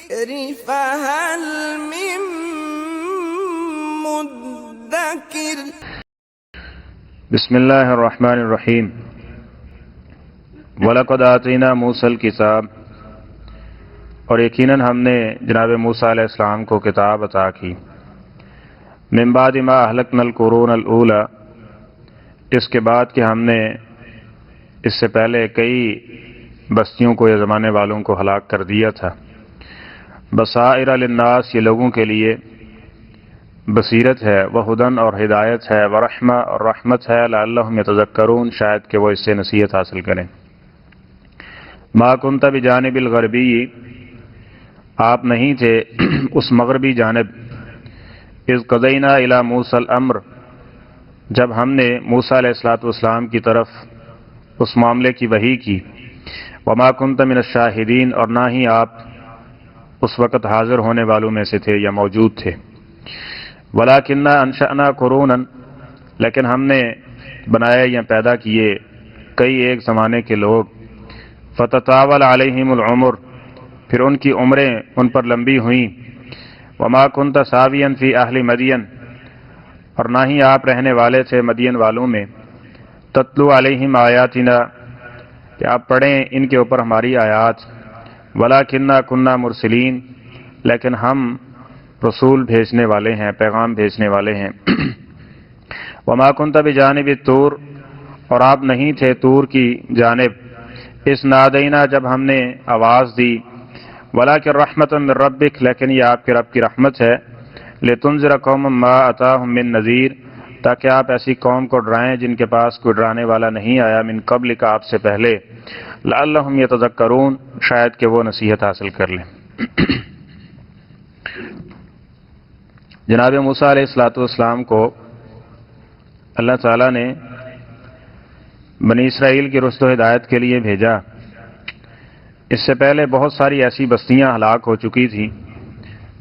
الذكر فهل من مدكر بسم اللہ الرحمن الرحیم وَلَقَدْ آتَيْنَا مُوسَى الْكِتَابَ، اور یقیناً ہم نے جناب موسیٰ علیہ السلام کو کتاب عطا کی، من بعد ما اہلکنا القرون الاولی، اس کے بعد کہ ہم نے اس سے پہلے کئی بستیوں کو یا زمانے والوں کو ہلاک کر دیا تھا، بصائر للناس، یہ لوگوں کے لیے بصیرت ہے، وہدن اور ہدایت ہے، ورحمہ اور رحمت ہے، لعلہم یتذکرون، شاید کہ وہ اس سے نصیحت حاصل کریں۔ ما کنت بجانب الغربی، آپ نہیں تھے اس مغربی جانب، اذ قضینا الی موسیٰ الامر، جب ہم نے موسیٰ علیہ السلام کی طرف اس معاملے کی وحی کی، وما کنت من الشاہدین، اور نہ ہی آپ اس وقت حاضر ہونے والوں میں سے تھے یا موجود تھے، وَلَكِنَّا أَنشَأْنَا قُرُونًا، لیکن ہم نے بنائے یا پیدا کیے کئی ایک زمانے کے لوگ، فَتَطَاوَلَ عَلَيْهِمُ الْعُمُرُ، پھر ان کی عمریں ان پر لمبی ہوئیں، وَمَا كُنْتَ سَاوِيًا فِي أَهْلِ مَدْيَنَ، اور نہ ہی آپ رہنے والے تھے مدین والوں میں، تَتْلُو عَلَيْهِمْ آيَاتِنَا، کہ آپ پڑھیں ان کے اوپر ہماری آیات، وَلَكِنَّا كُنَّا مُرْسِلِينَ، لیکن ہم رسول بھیجنے والے ہیں، پیغام بھیجنے والے ہیں، وَمَا كُنْتَ بِجَانِبِ الطُّورِ، اور آپ نہیں تھے طور کی جانب، اِذْ نَادَيْنَا، جب ہم نے آواز دی، وَلَكِنْ رَحْمَةً مِّن رَبِّكَ، لیکن یہ آپ کے رب کی رحمت ہے، لِتُنذِرَ قَوْمًا مَّا أَتَاهُم مِّن نَذِيرٍ، تاکہ آپ ایسی قوم کو ڈرائیں جن کے پاس کوئی ڈرانے والا نہیں آیا، من قبل کا، آپ سے پہلے، لعلہم یتذکرون، شاید کہ وہ نصیحت حاصل کر لیں۔ جناب موسیٰ علیہ السلام کو اللہ تعالیٰ نے بنی اسرائیل کی رشد و ہدایت کے لیے بھیجا۔ اس سے پہلے بہت ساری ایسی بستیاں ہلاک ہو چکی تھیں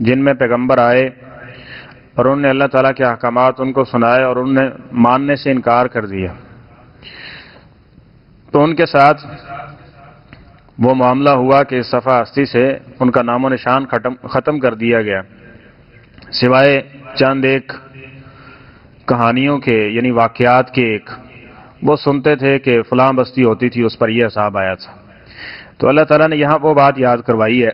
جن میں پیغمبر آئے اور انہوں نے اللہ تعالیٰ کے احکامات ان کو سنائے اور انہوں نے ماننے سے انکار کر دیا، تو ان کے ساتھ وہ معاملہ ہوا کہ اس صفحہ ہستی سے ان کا نام و نشان ختم کر دیا گیا، سوائے چند ایک کہانیوں کے، یعنی واقعات کے ایک، وہ سنتے تھے کہ فلاں بستی ہوتی تھی، اس پر یہ عذاب آیا تھا۔ تو اللہ تعالیٰ نے یہاں وہ بات یاد کروائی ہے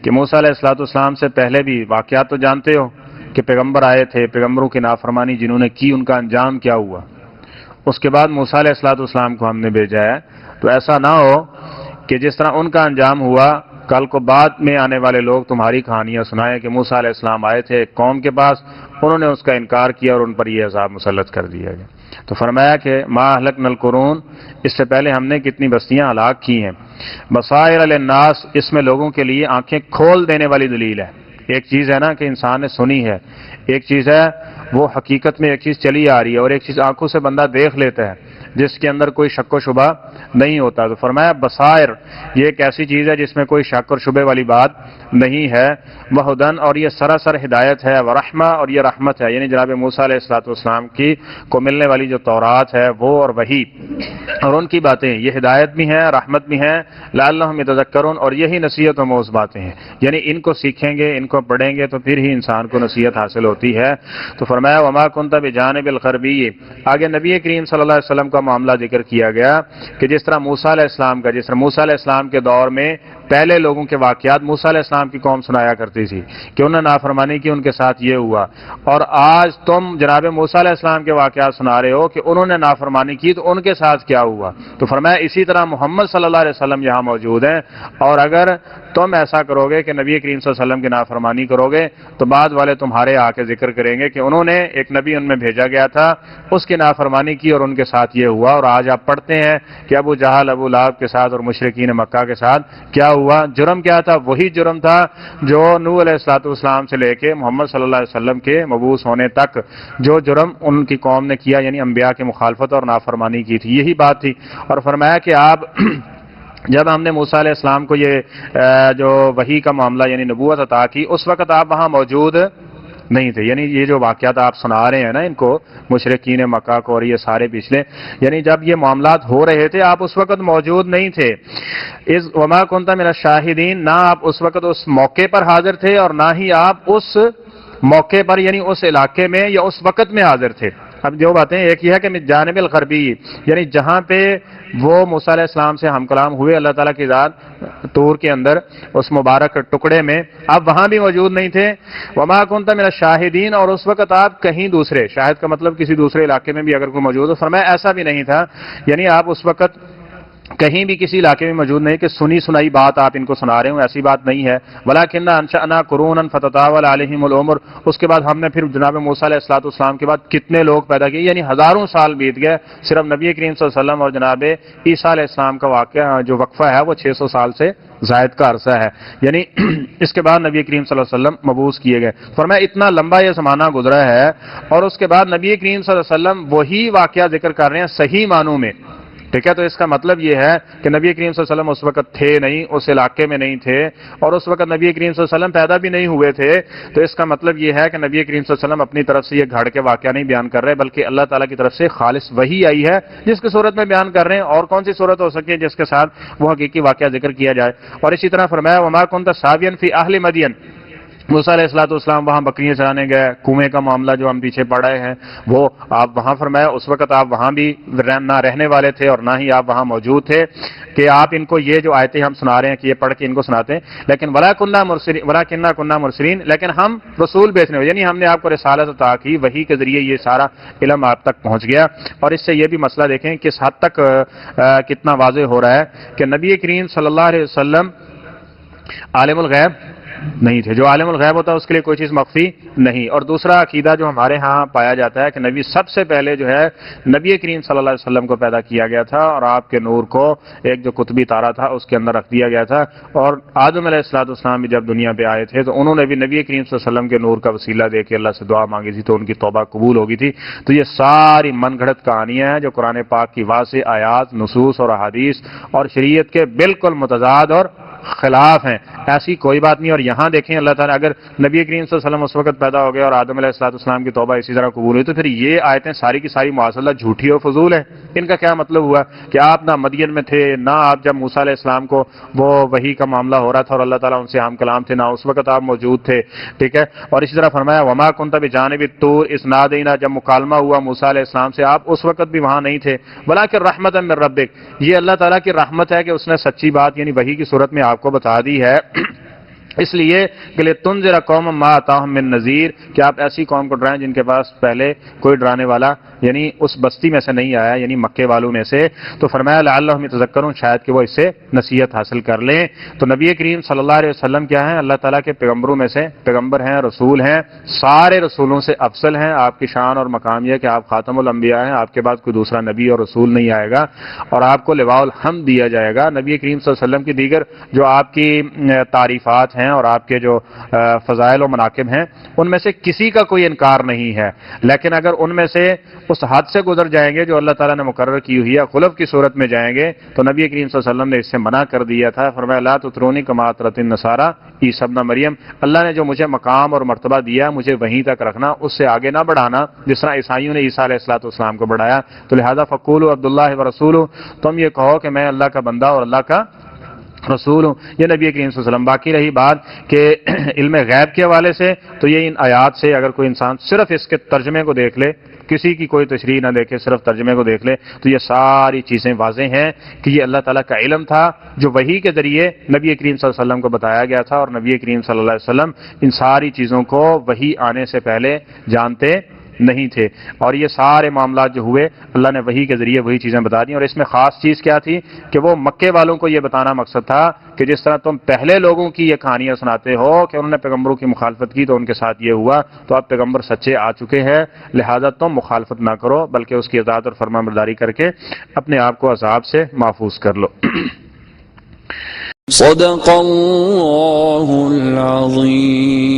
کہ موسیٰ علیہ السلام سے پہلے بھی واقعات تو جانتے ہو کہ پیغمبر آئے تھے، پیغمبروں کی نافرمانی جنہوں نے کی ان کا انجام کیا ہوا، اس کے بعد موسیٰ علیہ السلام کو ہم نے بھیجا ہے، تو ایسا نہ ہو کہ جس طرح ان کا انجام ہوا، کل کو بعد میں آنے والے لوگ تمہاری کہانیاں سنائیں کہ موسیٰ علیہ السلام آئے تھے ایک قوم کے پاس، انہوں نے اس کا انکار کیا اور ان پر یہ عذاب مسلط کر دیا گیا۔ تو فرمایا کہ ما اہلکنا القرون، اس سے پہلے ہم نے کتنی بستیاں ہلاک کی ہیں، بصائر للناس، اس میں لوگوں کے لیے آنکھیں کھول دینے والی دلیل ہے۔ ایک چیز ہے نا کہ انسان نے سنی ہے، ایک چیز ہے وہ حقیقت میں ایک چیز چلی آ رہی ہے، اور ایک چیز آنکھوں سے بندہ دیکھ لیتا ہے جس کے اندر کوئی شک و شبہ نہیں ہوتا۔ تو فرمایا بصائر، یہ ایک ایسی چیز ہے جس میں کوئی شک اور شبے والی بات نہیں ہے، وہدن، اور یہ سراسر ہدایت ہے، ورحمہ، اور یہ رحمت ہے، یعنی جناب موسیٰ علیہ السلام کی کو ملنے والی جو تورات ہے وہ اور وحی اور ان کی باتیں، یہ ہدایت بھی ہیں، رحمت بھی ہیں، لعلہم یتذکرون، اور یہی نصیحت و موعظ باتیں ہیں، یعنی ان کو سیکھیں گے، ان کو پڑھیں گے تو پھر ہی انسان کو نصیحت حاصل ہوتی ہے۔ تو فرمایا وما کنت بجانب الغربی، آگے نبی کریم صلی اللہ علیہ وسلم کا معاملہ ذکر کیا گیا کہ جس طرح موسیٰ علیہ السلام کا، جس طرح موسیٰ علیہ السلام کے دور میں پہلے لوگوں کے واقعات موسیٰ علیہ السلام کی قوم سنایا کرتی تھی کہ انہوں نے نافرمانی کی، ان کے ساتھ یہ ہوا، اور آج تم جناب موسیٰ علیہ السلام کے واقعات سنا رہے ہو کہ انہوں نے نافرمانی کی تو ان کے ساتھ کیا ہوا۔ تو فرمایا اسی طرح محمد صلی اللہ علیہ وسلم یہاں موجود ہیں، اور اگر تم ایسا کرو گے کہ نبی کریم صلی اللہ علیہ وسلم کی نافرمانی کرو گے تو بعد والے تمہارے آ کے ذکر کریں گے کہ انہوں نے، ایک نبی ان میں بھیجا گیا تھا، اس کی نافرمانی کی اور ان کے ساتھ یہ ہوا۔ اور آج آپ پڑھتے ہیں کہ ابو جہل، ابو لہب کے ساتھ اور مشرکین مکہ کے ساتھ کیا ہوا، جرم کیا تھا، وہی جرم تھا جو نوح علیہ السلام سے لے کے محمد صلی اللہ علیہ وسلم کے مبعوث ہونے تک جو جرم ان کی قوم نے کیا، یعنی انبیاء کی مخالفت اور نافرمانی کی تھی، یہی بات تھی۔ اور فرمایا کہ آپ جب ہم نے موسیٰ علیہ السلام کو یہ جو وحی کا معاملہ یعنی نبوت عطا کی، اس وقت آپ وہاں موجود نہیں تھے. یعنی یہ جو واقعات آپ سنا رہے ہیں نا ان کو مشرکین مکہ کو اور یہ سارے پچھلے، یعنی جب یہ معاملات ہو رہے تھے آپ اس وقت موجود نہیں تھے. اذ وما کنت من الشاہدین، نہ آپ اس وقت اس موقع پر حاضر تھے اور نہ ہی آپ اس موقع پر یعنی اس علاقے میں یا اس وقت میں حاضر تھے. اب جو باتیں ایک یہ ہے کہ جانب الغربی یعنی جہاں پہ وہ موسیٰ علیہ السلام سے ہم کلام ہوئے اللہ تعالیٰ کی ذات طور کے اندر اس مبارک ٹکڑے میں، آپ وہاں بھی موجود نہیں تھے. وما کنت من الشاہدین، اور اس وقت آپ کہیں دوسرے، شاہد کا مطلب کسی دوسرے علاقے میں بھی اگر کوئی موجود ہو، فرمایا ایسا بھی نہیں تھا. یعنی آپ اس وقت کہیں بھی کسی علاقے میں موجود نہیں کہ سنی سنائی بات آپ ان کو سنا رہے ہوں، ایسی بات نہیں ہے. وَلَكِنَّا أَنشَأْنَا قُرُونًا فَتَطَاوَلَ عَلَيْهِمُ الْعُمُرُ، اس کے بعد ہم نے پھر جناب موسیٰ علیہ السلام کے بعد کتنے لوگ پیدا کیے، یعنی ہزاروں سال بیت گئے. صرف نبی کریم صلی اللہ علیہ وسلم اور جناب عیسیٰ علیہ السلام کا واقعہ جو وقفہ ہے وہ 600 سال سے زائد کا عرصہ ہے. یعنی اس کے بعد نبی کریم صلی اللہ علیہ وسلم مبعوث کیے گئے. فرمایا اتنا لمبا یہ زمانہ گزرا ہے اور اس کے بعد نبی کریم صلی اللہ علیہ وسلم وہی واقعہ ذکر کر رہے ہیں صحیح معنوں میں. ٹھیک ہے، تو اس کا مطلب یہ ہے کہ نبی کریم صلی اللہ علیہ وسلم اس وقت تھے نہیں، اس علاقے میں نہیں تھے، اور اس وقت نبی کریم صلی اللہ علیہ وسلم پیدا بھی نہیں ہوئے تھے. تو اس کا مطلب یہ ہے کہ نبی کریم صلی اللہ علیہ وسلم اپنی طرف سے یہ گھڑ کے واقعہ نہیں بیان کر رہے، بلکہ اللہ تعالیٰ کی طرف سے خالص وحی آئی ہے جس کی صورت میں بیان کر رہے ہیں. اور کون سی صورت ہو سکتی ہے جس کے ساتھ وہ حقیقی واقعہ ذکر کیا جائے. اور اسی طرح فرمایا وما کنت ساویا فی اہل مدین، موسیٰ علیہ السلام وہاں بکریاں چرانے گئے. کنویں کا معاملہ جو ہم پیچھے پڑھ رہے ہیں وہ آپ وہاں فرمایا اس وقت آپ وہاں بھی نہ رہنے والے تھے اور نہ ہی آپ وہاں موجود تھے کہ آپ ان کو یہ جو آیتیں ہم سنا رہے ہیں کہ یہ پڑھ کے ان کو سناتے ہیں. لیکن وَلَكِنَّا كُنَّا مُرْسِلِينَ، لیکن ہم رسول بھیجنے ہوئے، یعنی ہم نے آپ کو رسالت عطا کی، وحی کے ذریعے یہ سارا علم آپ تک پہنچ گیا. اور اس سے یہ بھی مسئلہ دیکھیں کس حد تک کتنا واضح ہو رہا ہے کہ نبی کریم صلی اللہ علیہ وسلم عالم الغیب نہیں تھے. جو عالم الغیب ہوتا ہے اس کے لیے کوئی چیز مخفی نہیں. اور دوسرا عقیدہ جو ہمارے ہاں پایا جاتا ہے کہ نبی سب سے پہلے جو ہے نبی کریم صلی اللہ علیہ وسلم کو پیدا کیا گیا تھا اور آپ کے نور کو ایک جو قطبی تارا تھا اس کے اندر رکھ دیا گیا تھا. اور آدم علیہ السلام بھی جب دنیا پہ آئے تھے تو انہوں نے بھی نبی کریم صلی اللہ علیہ وسلم کے نور کا وسیلہ دے کے اللہ سے دعا مانگی تھی تو ان کی توبہ قبول ہوگی تھی. تو یہ ساری من گھڑت کہانیاں ہیں جو قرآن پاک کی واضح آیات، نصوص اور احادیث اور شریعت کے بالکل متضاد اور خلاف ہیں. ایسی کوئی بات نہیں. اور یہاں دیکھیں اللہ تعالیٰ اگر نبی کریم صلی اللہ علیہ وسلم اس وقت پیدا ہو گئے اور آدم علیہ السلام کی توبہ اسی طرح قبول ہوئی تو پھر یہ آیتیں ساری کی ساری معاذ جھوٹی اور فضول ہیں. ان کا کیا مطلب ہوا کہ آپ نہ مدین میں تھے، نہ آپ جب موسیٰ علیہ السلام کو وہ وحی کا معاملہ ہو رہا تھا اور اللہ تعالیٰ ان سے ہم کلام تھے، نہ اس وقت آپ موجود تھے. ٹھیک ہے. اور اسی طرح فرمایا وما کنت بجانب الطور اذ نادینا، جب مکالمہ ہوا موسیٰ علیہ السلام سے آپ اس وقت بھی وہاں نہیں تھے. ولکن رحمتا من ربک، یہ اللہ تعالیٰ کی رحمت ہے کہ اس نے سچی بات یعنی وحی کی صورت میں آپ کو بتا دی ہے. اس لیے کہ لتنذر قوما ما اتاهم من نذیر، کہ آپ ایسی قوم کو ڈرائیں جن کے پاس پہلے کوئی ڈرانے والا یعنی اس بستی میں سے نہیں آیا، یعنی مکے والوں میں سے. تو فرمایا لعلہم یتذکرون، شاید کہ وہ اس سے نصیحت حاصل کر لیں. تو نبی کریم صلی اللہ علیہ وسلم کیا ہیں؟ اللہ تعالیٰ کے پیغمبروں میں سے پیغمبر ہیں، رسول ہیں، سارے رسولوں سے افضل ہیں. آپ کی شان اور مقام یہ کہ آپ خاتم الانبیاء ہیں، آپ کے بعد کوئی دوسرا نبی اور رسول نہیں آئے گا اور آپ کو لواء الحمد دیا جائے گا. نبی کریم صلی اللہ علیہ وسلم کی دیگر جو آپ کی تعریفات ہیں اور آپ کے جو فضائل و مناقب ہیں ان میں سے کسی کا کوئی انکار نہیں ہے. لیکن اگر ان میں سے اس حد سے گزر جائیں گے جو اللہ تعالیٰ نے مقرر کی ہوئی ہے، خلف کی صورت میں جائیں گے، تو نبی کریم صلی اللہ علیہ وسلم نے اس سے منع کر دیا تھا. فرمایا لا تطرونی کما اطرت النصارى عیسی ابن مریم، اللہ نے جو مجھے مقام اور مرتبہ دیا مجھے وہیں تک رکھنا، اس سے آگے نہ بڑھانا جس طرح عیسائیوں نے عیسیٰ علیہ السلام کو بڑھایا. تو لہذا فقولوا عبداللہ ورسولہ، تم یہ کہو کہ میں اللہ کا بندہ اور اللہ کا رسول ہوں. یہ نبی کریم صلی اللہ علیہ وسلم. باقی رہی بات کہ علم غیب کے حوالے سے تو یہ ان آیات سے اگر کوئی انسان صرف اس کے ترجمے کو دیکھ لے، کسی کی کوئی تشریح نہ دیکھے، صرف ترجمے کو دیکھ لے، تو یہ ساری چیزیں واضح ہیں کہ یہ اللہ تعالیٰ کا علم تھا جو وحی کے ذریعے نبی کریم صلی اللہ علیہ وسلم کو بتایا گیا تھا. اور نبی کریم صلی اللہ علیہ وسلم ان ساری چیزوں کو وحی آنے سے پہلے جانتے نہیں تھے. اور یہ سارے معاملات جو ہوئے اللہ نے وحی کے ذریعے وہی چیزیں بتا دیں. اور اس میں خاص چیز کیا تھی کہ وہ مکے والوں کو یہ بتانا مقصد تھا کہ جس طرح تم پہلے لوگوں کی یہ کہانیاں سناتے ہو کہ انہوں نے پیغمبروں کی مخالفت کی تو ان کے ساتھ یہ ہوا، تو اب پیغمبر سچے آ چکے ہیں، لہذا تم مخالفت نہ کرو بلکہ اس کی اطاعت اور فرمان برداری کر کے اپنے آپ کو عذاب سے محفوظ کر لو. صدق اللہ العظیم.